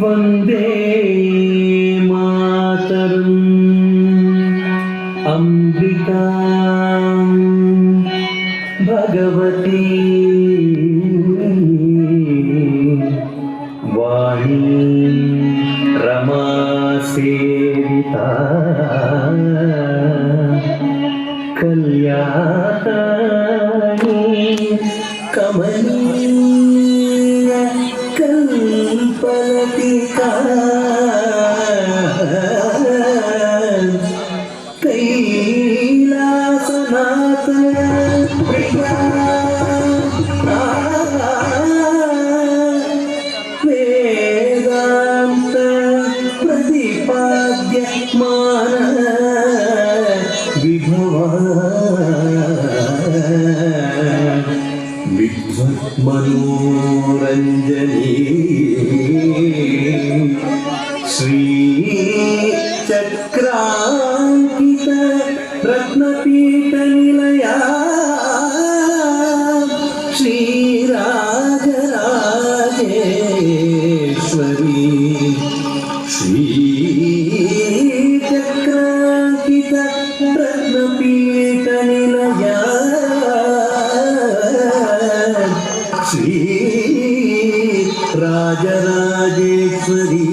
वन्दे मातरम् अमृतां भगवती वाणी रमा सेविता कल्याणी कमनीय कल्पलतिका कैलासनाथ प्रिया वेदांत प्रतिपाद्य मान विभवा मनोरंजनी श्री चक्रांकित रत्नपीठ निलया श्री राजराजेश्वरी श्री चक्रांकित रत्नपीठ निलया श्री राजराजेश्वरी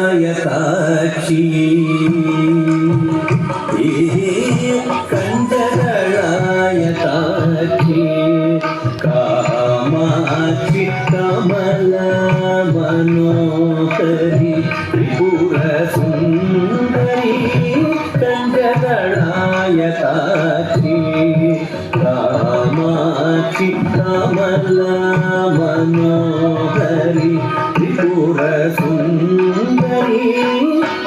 कंजदलायताक्षी कंजदलायताक्षी कामाक्षि कमला मनोहरी त्रिपुर सुंदरी कंजदलायताक्षी कामाक्षि कमला मनोहरी त्रिपुर सुंदरी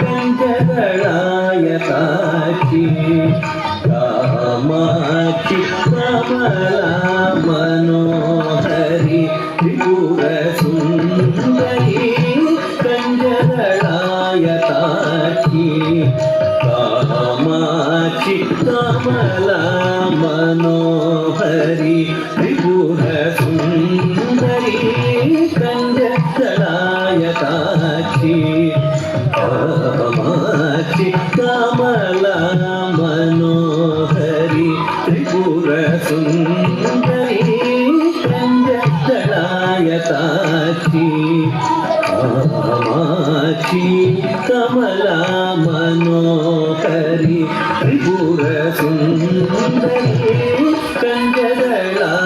कंजदलायताक्षी कामाक्षि कमला मनोहरी त्रिपुर सुंदरी कंजदलायताक्षी कामाक्षि कमला मनोहरी त्रिपुर सुंदरी कंजदलायताक्षी कामाक्षि कमला मनोहरी त्रिपुर सुंदरी कंजदलायताक्षी कामाक्षि कमला मनोहरी त्रिपुर सुंदरी कंजदलायताक्षी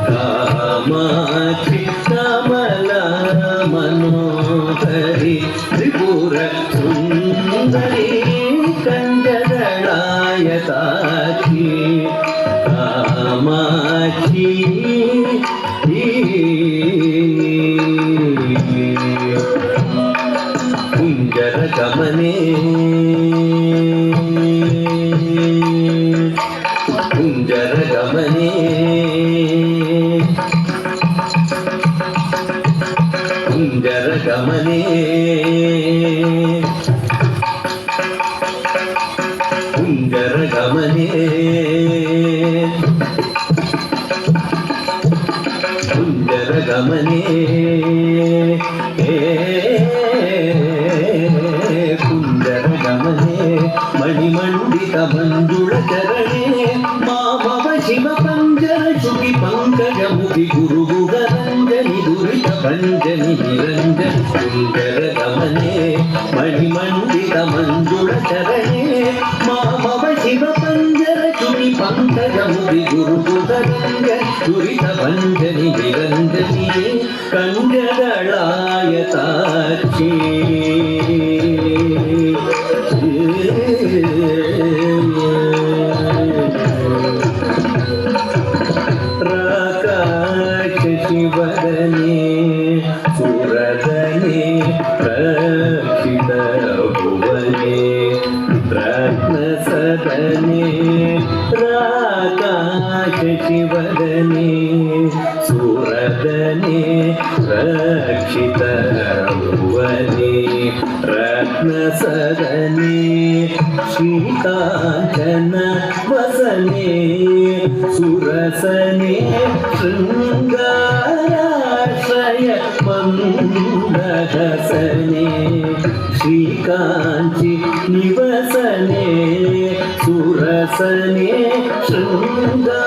कामाक्षि कमला मनोहरी त्रिपुर सुंदरी कंजदलायताक्षी कामाक्षि कुंजर गमने कुंजर गमने कुंजर गमने कुंजर गमने कुंजर गमने कुंजर गमने मणिमंडित मंजुळ चरणे माभव शिव पंजर शुभि पंकज मुखि गुरु गुणरंजनि दुरित भंजनि निरंजन कुंजर गमने मणिमंडित मंजुळ चरणे माभव शिव पंजर शुभि पंकज मुखि गुरु गुणरंजन दुरित भंजनि निरंजनि कंजदलायताक्षी शिवदने सुरदने रक्षित भुवने रत्नसदने राकाश शिवदने ಭುವನೆ ರಕ್ಷಿತ ಭುವನೆ ರತ್ನ ಸದನೆ ಶ್ರೀಕಾಂಚನ ವಸನೆ ಸುರಸನೆ ಶೃಂಗಾರಾಶ್ರಯ ಮಂದಹಸನೆ ಶ್ರೀಕಾಂಚಿ ನಿವಸನೆ ಸುರಸನೆ ಶೃಂಗಾರಾಶ್ರಯ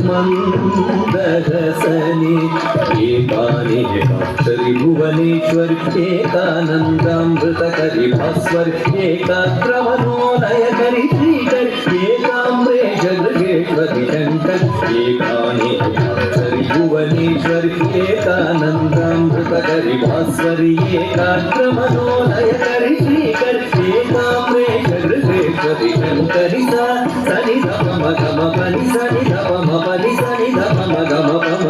ಮಂದಹಸನೆ ಏಕಾನಿ ಏಕಾಕ್ಷರಿ ಭುವನೇಶ್ವರಿ ಏಕಾನಂದಾಮೃತಕರಿ ಭಾಸ್ವರಿ ಏಕಾಗ್ರಮನೋಲಯಕರಿ ಶ್ರೀಕರಿ ಏಕಾಂಬ್ರೇಶ ಗೃಹೇಶ್ವರಿ ಶಂಕರಿ ಏಕಾನಿ ಏಕಾಕ್ಷರಿ ಭುವನೇಶ್ವರಿ ಏಕಾನಂದಾಮೃತಕರಿ ಭಾಸ್ವರಿ ಏಕಾಗ್ರಮನೋಲಯಕರಿ ಶ್ರೀಕರಿ ಏಕಾಂಬ್ರೇಶ ಗೃಹೇಶ್ವರಿ ಶಂಕರಿ ಸನಿ ಧಮ ಗಮ ಪನಿ ಸನಿ ಧಮ ಪನಿ ಸನಿ ಧಮ ಗಮ ಪಮ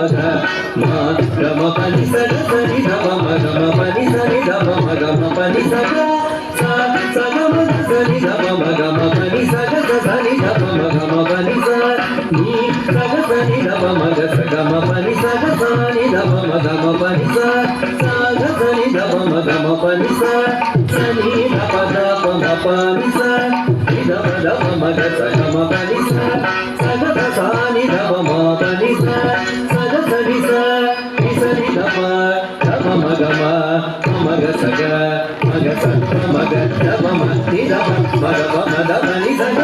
ಗಮ ಪನಿ ಸನಿ ಸನಿ ಧಮ ಗಮ ಪನಿ ಸನಿ ಧಮ ಗಮ ಪನಿ ಸಗ ಸಗಮ ಸನಿ ಧಮ ಗಮ ಪನಿ ಸಗ ಸನಿ ಧಮ ಗಮ ಪನಿ ಸ ನೀ ಸಗ ಸನಿ ಧಮ ಗ ಸಗಮ ಪನಿ ಸಗ ಸನಿ ಧಮ ಗಮ ಪನಿ ಸ ಸಗ ಸನಿ ಧಮ ಗಮ ಪನಿ ಸ ಸನಿ ಧಮ ಧಮ ಪನಿ ಸ ಧಮ ಧಮ ಮಗ ಸಗಮ ಪನಿ ಸ ಸಗ ಸನಿ ಧಮ ಪನಿ ಸ ಸಗ ಸನಿ ಸ ಸನಿ ಧಮ ಧಮ ಮಗಮ ಮಗ ಸಗ ಮಗ ಸ ಮಗ ಧಮ ನಿ ಧಮ ಮಗ ಮದ ಮನಿ ಸಗ